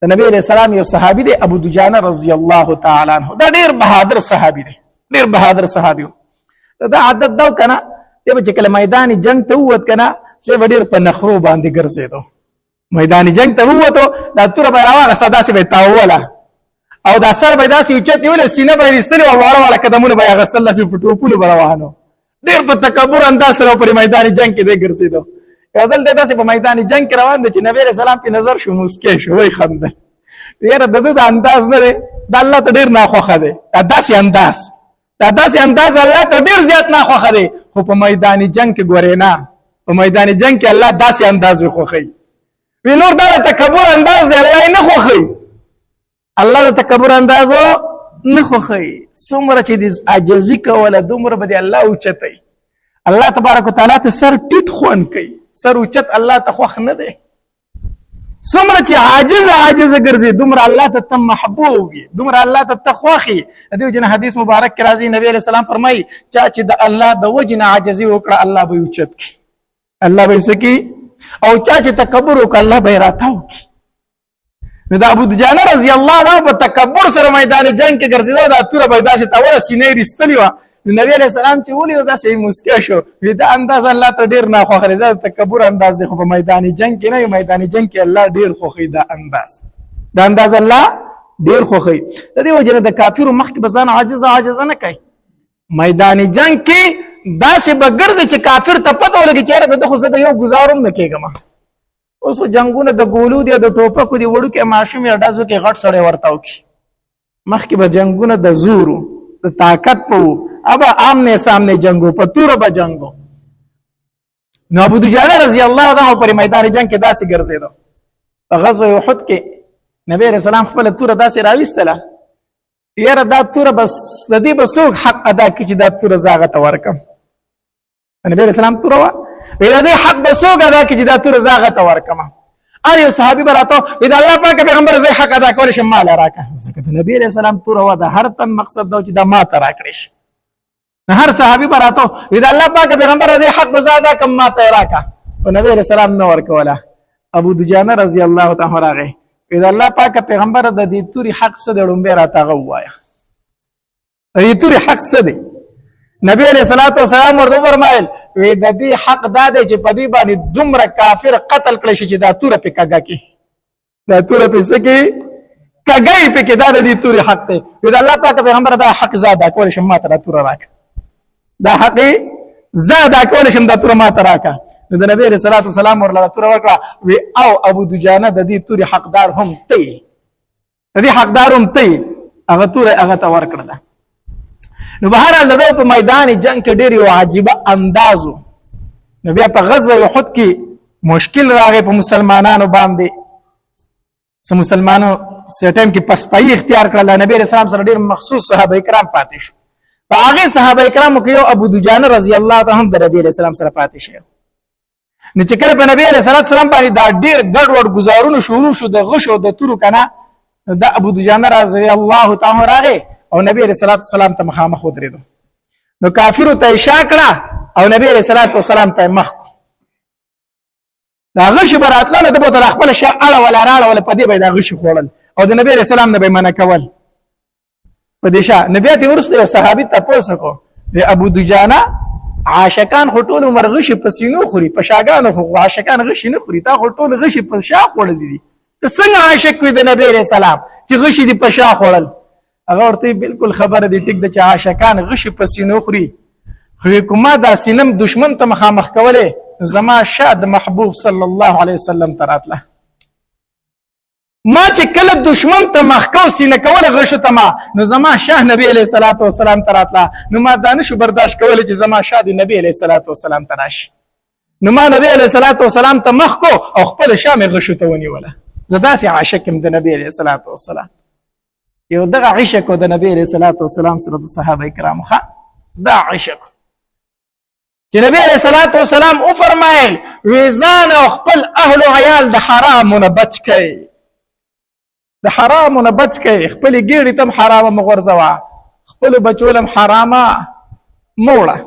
د نبی علیہ السلام یو صحابي دی ابو دجانه رضی الله تعالی عنہ دا ډیر بهادر صحابي دی ډیر بهادر صحابي دا عادت دا کنه دی چې کله میدان جنگ ته ووت کنه دی ډیر په نخرو باندې ګرځیدو میدان جنگ ته ووتو دا تور به راوغه صدا سي به تاوله او دا سر به داسې اوچت نیول سینه به رستلې او واړه واړه قدمونه به غستل لاسې په ټوپونو به روانو ډېر په تکبر انداز سره په میدان جنگ کې دی ګرځېدو یو ځل دی داسې په میدان جنگ کې روان دی چې نبی علیه السلام پې نظر شو موسکی شو وایي خندل یاره د ده د انداز نه دی دا الله ته ډېر ناخوښه دی دا داسې انداز الله ته ډېر زیات ناخوښه دی خو په میدان جنگ کې ګورې نه په میدان جنگ کې الله داسې انداز وخوښوي وی نور دا د تکبر انداز دی الله یې نه خوښوي الله د تکبر اندازو نه خوښوي څومره چې د عاجزي کوله دومره به د الله اوچتی الله تبارک وتعالی ته سر ټیټ خوند کوي سر اوچت الله ته خوښ نه دی څومره چې عاجزه ګرځي دومره الله ته ته محبوب وي دومره الله ته ته خوښ یې د دې وجې نه حدیث مبارک کې راځي نبی علیه السلام فرمایي چا چې د الله د وجې نه عاجزي وکړه الله به یې اوچت کړي الله به یې څه کړي او چا چې تکبر وکړه الله به یې راتاو کړي نو د ابو دجانه رضی الله عنه په تکبر سره میدان جنگ کې ګرځېدو دا توره به یې داسې تاوله سینه یې رستلې وه نو نبي علیه السلام چې ولیدو داسې یې موسکی شو دا انداز الله ته ډېر ناخوښه دی دا د تکبر انداز دی خو په میدان جنگ کې نه یو میدان جنگ کې الله ډېر خوښوي دا انداز الله ډېر خوښوي د دې وجې نه د کافرو مخکې به ځان عاجزه نه کوي میدان جنگ کې داسې به ګرځي چې کافر ته پته ولګي چې یاره د ده خو زه د یو ګزارم نه کېږم اوس جنگونه د ګولو دي د ټوپکو دي وړوکې ماشوم یا ډزو کې غټ سړی ورته وکړي مخکې به جنگونه د زورو د طاقت په وو ابا آمنے سامنے جنگو په توره به جنګو نو ابو دجانه رضی الله عنه پر میدان جنگ کې داسې ګرځېدو په غزوه احد کې نبی علیه السلام خپله توره داسې راویستله یاره دا توره بس د دې به څوک حق ادا کړي چې دا توره زه هغه ته ورکړم نبی علیه السلام توره وه وی د دې حق به څوک ادا کړي چې دا توره زه هغه ته ورکړم هر یو صحابي به راته وی د الله پاک پیغمبر زه حق ادا کولی شم ماله راکړه ځکه د نبي علیه السلام توره وه د هر تن مقصد دا چې دا ما ته راکړې شي هر صحابي به راته وی د الله پاک پیغمبر زه حق به زه ادا کړم ما ته یې راکړه خو نبي علیه السلام نه ورکوله ابو دجانه رضی الله تعالی راغی وی د الله پاک پیغمبر د دې تورې حق څه دی لومبی راته هغه ووایه د دې تورې حق څه دی نبی علیہ الصلوۃ والسلام ورته فرمایل وی د دې حق دا دی چې په دې باندې دومره کافر قتل کړي شي چې دا توره په کګه کې دا توره په سکه کګه په کې دا د دې تورې حق دی وی د الله پاک پیغمبر دا حق زاده کول شي ما ته توره راک دا حق زاده کول شي دا توره ما ته راکا د نبی علیہ الصلوۃ والسلام ورله توره ورکړه وی او ابو دجانه د دې تورې حقدار هم تی د دې حقدار هم تی هغه توره هغه ته ورکړه نو بهرحال د په میدان جنگ کې ډېر یو عجیبه اندازو نو بیا په غزوه احد کې مشکل راغی په مسلمانانو باندې سم مسلمانانو سټیم کې پسپایي اختیار کړل نبی رسول الله سره ډېر مخصوص صحابه کرام پاتې شو په هغه صحابه کرامو کې یو ابو دجانه رضی الله تعالی عنہ د نبی رسول الله سره پاتې شو نو چې کله په نبی رسول الله سلام باندې دا ډېر ګډ وډ گزارونه شروع شو د غشو د تورو کنه د ابو دجانه رضی الله تعالی راغی او نبی علیہ السلام ته مخامخ ودرېدو نو کافرو ته اشاره کړه او نبی علیہ السلام ته مخ دا غشي براتله د بوتل خپل شا اړه ولا راړه ولا پدې به دا غشي خوړل او د نبی علیہ السلام نه به منع کول پدې شا نبی ته ورسته صحابي تاسو کو د ابو دجانه عاشقان خټول عمر غشي پسینو خوري پشاګانو خو عاشقان غشي نه خوري تا خټول غشي په شا خوړل دي څنګه عاشق وي د نبی علیہ السلام چې غشي دي په شا خوړل هغه ورته بالکل خبره دي ټیک د چې عاشقان غشي پسینو خوري خو کومه دا سینم دشمن ته مخامخ کوله زما شاد محبوب صلی الله علیه وسلم تراتله ما چې کله دشمن ته مخکاو سینه کوله غشو ته ما نو زما شاه نبی علیہ الصلوۃ والسلام تراتله نو ما دانش برداشت کوله چې زما شاه دی نبی علیہ الصلوۃ والسلام تراش نو ما نبی علیہ الصلوۃ والسلام ته مخکو او خپل شام غشو ته ونیوله زدا سي عاشق د نبی علیہ الصلوۃ والسلام یو دغه عشق د نبی علیہ الصلوۃ والسلام سره د صحابه کرامو ښه دا عشق چې نبی علیہ الصلوۃ والسلام او فرمایل ویزان خپل اهل او عیال د حرامونه بچ کړي د حرامونه بچ کړي خپل ګیړې تم حرامه مغورځوا خپل بچولم حرامه موړه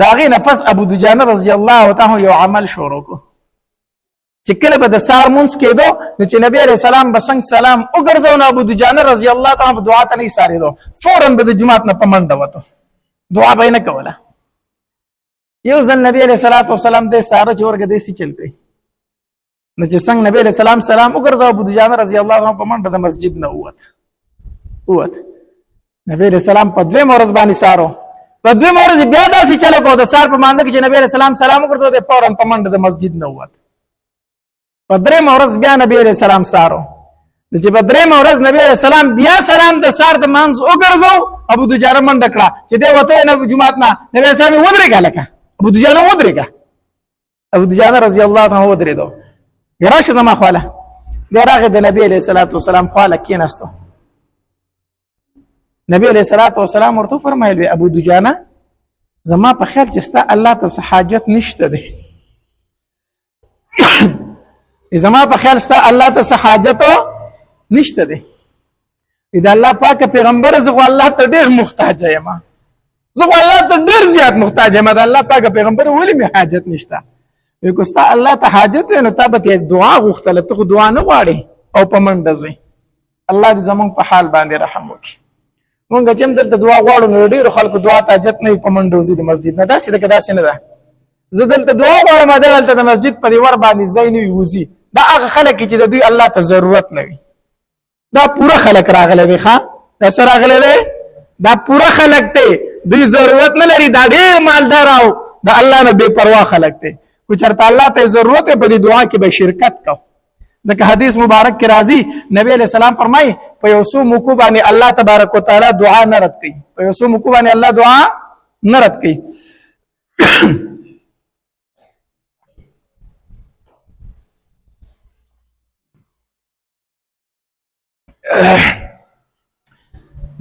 داغه نفس ابو دجانه رضی الله تعالی یو عمل شروع کو چې کله به د سار مونږ کېدو نو چې نبی عليه السلام به څنګه سلام وګرځاو نو ابو دجانه رضی الله تعالی په دعا ته نه سارېدو فورا به د جمعات نه په منډه وته دعا به نه کوله یو ځل نبی عليه السلام د ساره چورګه دیسي چلته نو چې څنګه نبی عليه السلام سلام وګرځاو ابو دجانه رضی الله تعالی په منډه د مسجد نه ووت نبی عليه السلام په دوه مورز باندې سارو په دوه مورز بیا داسې چلو کو د سار په مانځ کې چې نبی عليه السلام سلام وګرځاو د فورا په منډه د مسجد نه ووت په درې مورز بیا نبی عليه السلام سارو چې په درې مورز نبی عليه السلام بیا سلام د سار د مانځ وګرځاو ابو دجانه منډه کړه چې دی وته نه جمعات نه نبی عليه السلام ودرېګا لکه ابو دجانه ودرېګا ابو دجانه رضی الله تعالی ودرېدو راشه زما خواله دراغه د نبی عليه السلام خواله کېناستو نبی عليه السلام ورته فرمایل ابو دجانه زما په خیال چې ستا الله ته حاجت نشته ده زما په خیال ستا الله ته حاجت نشته ده اذا الله پاک پیغمبر زغه الله ته ډیر محتاج یم زغه الله ته ډیر زیات محتاج یم د الله پاک پیغمبر ولې می حاجت نشته وکستا الله ته حاجت نو تابت دعا غوښتله ته دعا نه غواړي او په منډه ځي الله دې زمونږ په حال باندې رحم وکړي مونږ چې دلته دعا غواړو نو ډیر خلکو دعا ته حاجت نه په منډه وځي د مسجد نه داسې نه ده زه دلته دعا غواړم دلته د مسجد په دیوار باندې ځای نه وځي دا هغه خلک چې د دوی الله ته ضرورت نه وي دا پورا خلک راغله دي ښا دا سره راغله دي دا پورا خلک ته دوی ضرورت نه لري دا ډیر مالدار او دا الله نه بے پروا خلک ته کو چرته الله ته ضرورت په دې دعا کې به شرکت کو ځکه حدیث مبارک کې راځي نبی علیہ السلام فرمایي په یوسو موکو باندې الله تبارک وتعالى دعا نه رد کوي په یوسو موکو باندې الله دعا نه رد کوي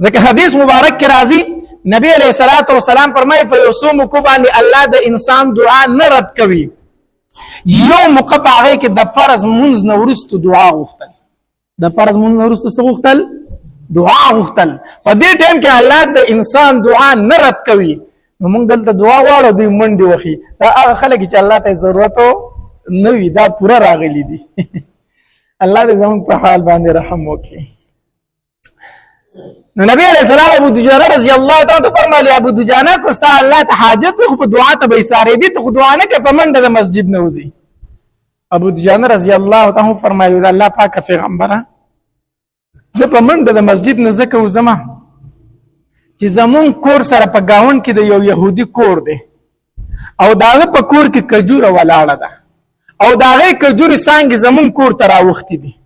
ځکه حدیث مبارک کې راځي نبی علیہ الصلوۃ والسلام فرمایي په یوسو موکو باندې الله د انسان دعا نه رد کوي یو مقبعه کې د فرض منځ نه ورستو دعا غوښتل د فرض منځ نه ورستو څه غوښتل دعا غوښتل په دې ټیم کې الله د انسان دعا نه رد کوي نو موږ دلته دعا غواړو دوی منډي وخی دا هغه خلک چې الله ته ضرورت نه وي دا پورا راغلي دي الله دې زموږ په حال باندې رحم وکړي نو نبی علیہ السلام ابو دجانه رضی الله تعالی فرمایي ابو دجانه کو ستا الله ته حاجت خو په دعا ته به ساري دي ته دعا نه کې په منډه د مسجد نه وځي ابو دجانه رضی الله تعالی فرمایي دا الله پاک پیغمبره زه په منډه د مسجد نه زکه وزما چې زمون کور سره په گاون کې د یو يهودي کور دی او داغه په کور کې کجوره ولاړه ده او داغه کجوري څنګه زمون کور ته راوختي دي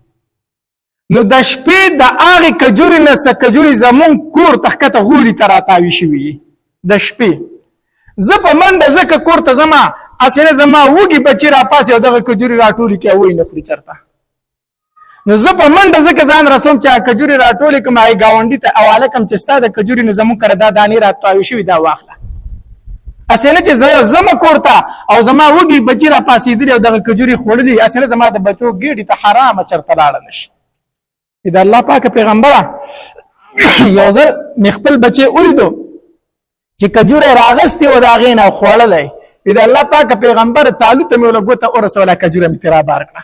نو د شپې د هغه کجوري نه څه کجوري زمون کور تخته غوري تراتاوي شوی د شپې زه په منډه زکه کور ته زما اسنه زما وګي بچی را پاسه او دغه کجوري راټولي کې وای نه خوري چرته نو زه په منډه زکه ځان رسوم چې کجوري راټولي کوم ای گاونډي ته حواله کوم چې ستاسو د کجوري نه زمون کړه دا دانی راتاوي شوی دا واخله اسنه چې زما کورته او زما وګي بچی را پاسې دی او دغه کجوري خوړلې اسنه زما د بچو ګیډي ته حرام چرته لاړ نشي دا الله پاک پیغمبره یو ځل مخبل بچي ولیدو چې کجوره راغستي او دا غینه خوړلې دا الله پاک پیغمبر تعالی ته مولا ګوته او رسوله کجوره میترا بار کړه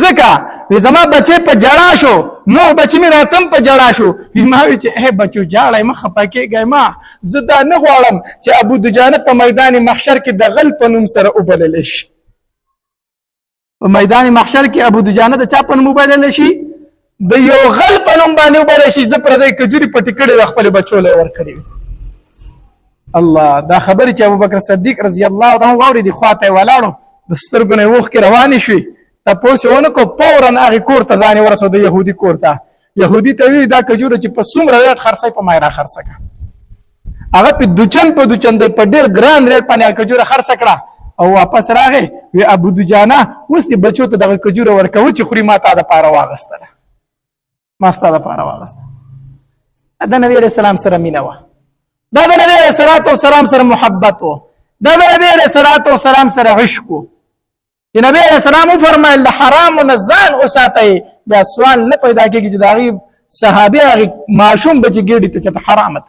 ځکه زما بچي په جړا شو نو بچي می راتم په جړا شو ما وی چې هه بچو جاړای مخ پکېږي ما زدا نه غواړم چې ابو دجانه په میدان محشر کې د غل په نوم سره وبلل شي په میدان محشر کې ابو دجانه د چا په نوم وبلل شي د یو غل په نوم باندې وبلل شي د پردې کجوري پټی کړي خپل بچو له ور کړی الله دا خبره چې ابوبکر صدیق رضی الله عنه ووري دی خواته ولاړو د سترګو نه وښ کې روان شي تاسو ونه کو پورن هغه کور ته ځاني ورسو د يهودي کور ته يهودي ته وی دا کجوره چې په څومره ریټ خرڅای په مایرا خرڅکا هغه په دوچن په ډیر ګران ریټ باندې کجوره خرڅکړه او واپس راغی وی ابو دجانه اوس دې بچو ته دغه کجوره ورکو چې خوري ماته د پاره واغستله ما ستاده پاره واغسته دا نبی عليه السلام سره مینه و دا د نبی عليه السلام سره محبت و دا د نبی عليه السلام سره عشق و چې نبی عليه السلام فرمایل حرام نزان اوساتای دا سوال نه پیدا کیږي چې دا غي صحابي هغه معشوم بچ ګډي ته حرامت